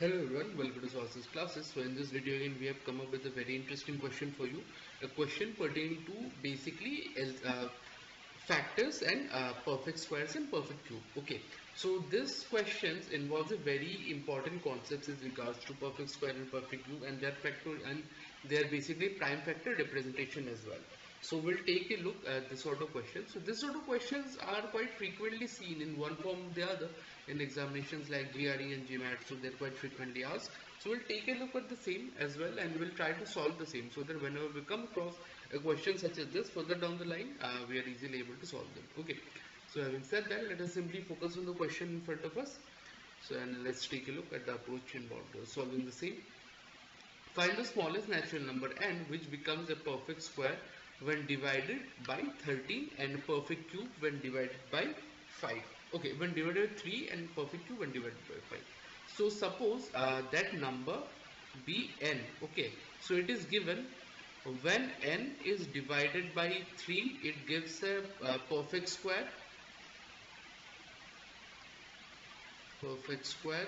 Hello everyone, welcome to Sources Classes. So in this video again we have come up with a very interesting question for you. A question pertaining to basically factors and perfect squares and perfect cube. Okay, so this questions involves a very important concepts in regards to perfect square and perfect cube and their factor and their basically prime factor representation as well. So we'll take a look at this sort of questions. So this sort of questions are quite frequently seen in one form or the other in examinations like GRE and GMAT. So they're quite frequently asked. So we'll take a look at the same as well and we'll try to solve the same so that whenever we come across a question such as this further down the line, we are easily able to solve them. Okay. So having said that, let us simply focus on the question in front of us. So and let's take a look at the approach involved solving the same. Find the smallest natural number n which becomes a perfect square when divided by 13 and a perfect cube when divided by 5. Okay, when divided by 3 and perfect cube when divided by 5. So suppose that number be n. Okay, so it is given when n is divided by 3 it gives a perfect square. Perfect square.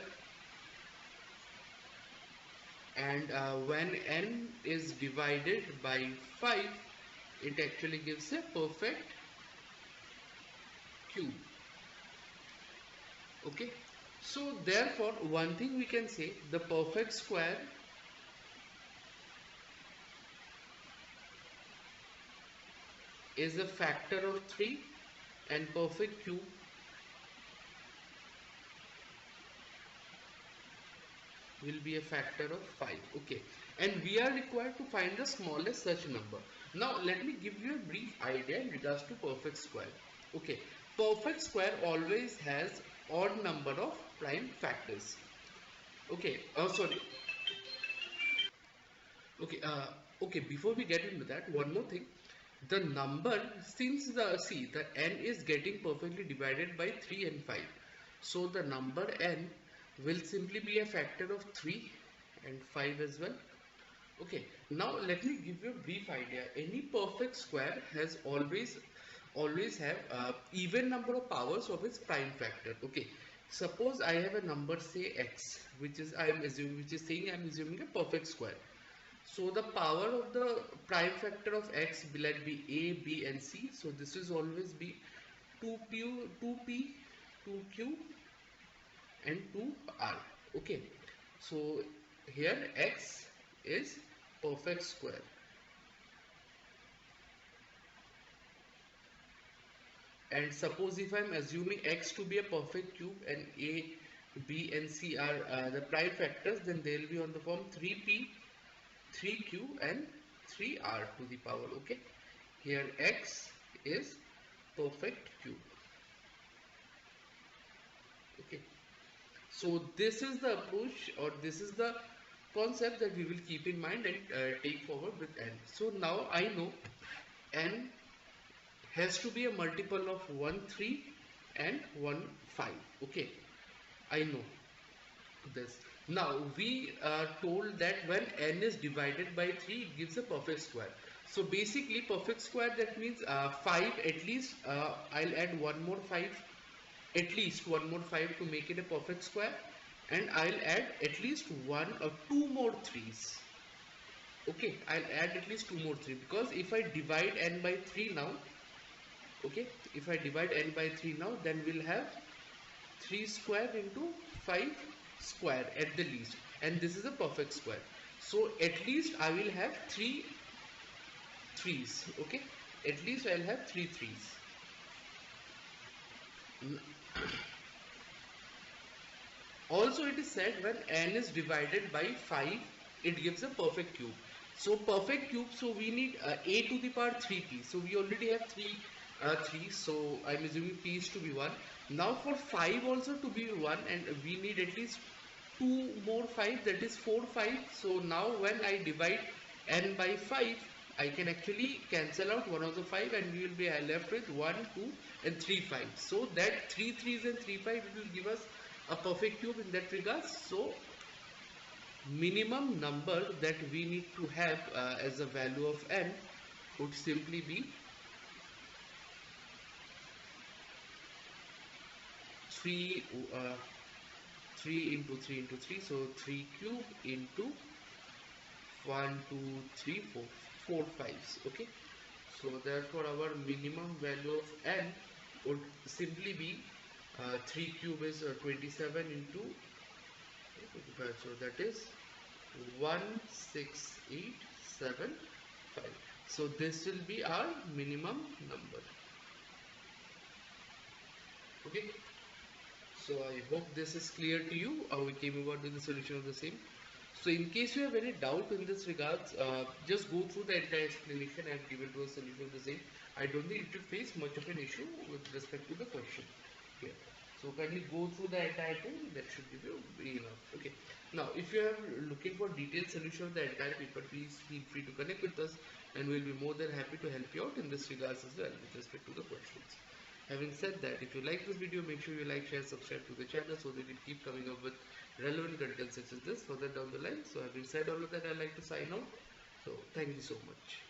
And when n is divided by 5 it actually gives a perfect cube. Okay, so therefore one thing we can say, the perfect square is a factor of 3 and perfect cube will be a factor of 5. Okay, and we are required to find the smallest such number. Now let me give you a brief idea in regards to perfect square. Okay, perfect square always has odd number of prime factors. Okay, sorry. Okay, okay, before we get into that, one more thing. The number, since the n is getting perfectly divided by 3 and 5. So the number n will simply be a factor of 3 and 5 as well. Okay, now let me give you a brief idea. Any perfect square has always have even number of powers of its prime factor. Okay, suppose I have a number say x, which is saying I am assuming a perfect square. So the power of the prime factor of x will be a, b and c. So this is always be 2p, 2q and 2r. Okay, so here x is perfect square. And suppose if I am assuming x to be a perfect cube and a, b and c are the prime factors, then they will be on the form 3p, 3q and 3r to the power. Okay, here x is perfect cube. Okay, so this is the approach or this is the concept that we will keep in mind and take forward with n. So now I know n has to be a multiple of 1 3 and 1 5. Okay, I know this. Now we are told that when n is divided by 3 it gives a perfect square. So basically perfect square, that means 5 at least, I'll add one more 5, at least one more 5 to make it a perfect square, and I'll add at least one or two more 3's. Okay, I'll add at least two more 3 because if I divide n by 3 now, okay, if I divide n by 3 now, then we'll have 3 square into 5 square at the least, and this is a perfect square. So at least I will have 3 3's. Okay, at least I'll have 3 3's. Also it is said when n is divided by 5 it gives a perfect cube. So perfect cube, so we need a to the power 3p. So we already have 3, so I'm assuming p is to be 1. Now for 5 also to be 1, and we need at least 2 more 5, that is 4 5. So now when I divide n by 5, I can actually cancel out one of the 5 and we will be left with 1 2 and 3 5. So that 3 3's and 3 5 will give us a perfect cube in that regard. So minimum number that we need to have as a value of n would simply be 3 3 into 3 into 3, so 3 cube into 1 2 3 4 4 5s. Okay, so therefore our minimum value of n would simply be 3 cube is 27 into 25, so that is 16875. So this will be our minimum number. Okay, so I hope this is clear to you how we came about to the solution of the same. So in case you have any doubt in this regards, just go through the entire explanation I have given to a solution of the same. I don't think it should face much of an issue with respect to the question here. So kindly go through the entire thing, that should give you enough. Okay. Now if you are looking for detailed solution of the entire paper, please feel free to connect with us and we'll be more than happy to help you out in this regards as well with respect to the questions. Having said that, if you like this video, make sure you like, share, subscribe to the channel so that we keep coming up with relevant content such as this further down the line. So having said all of that, I'd like to sign out. So thank you so much.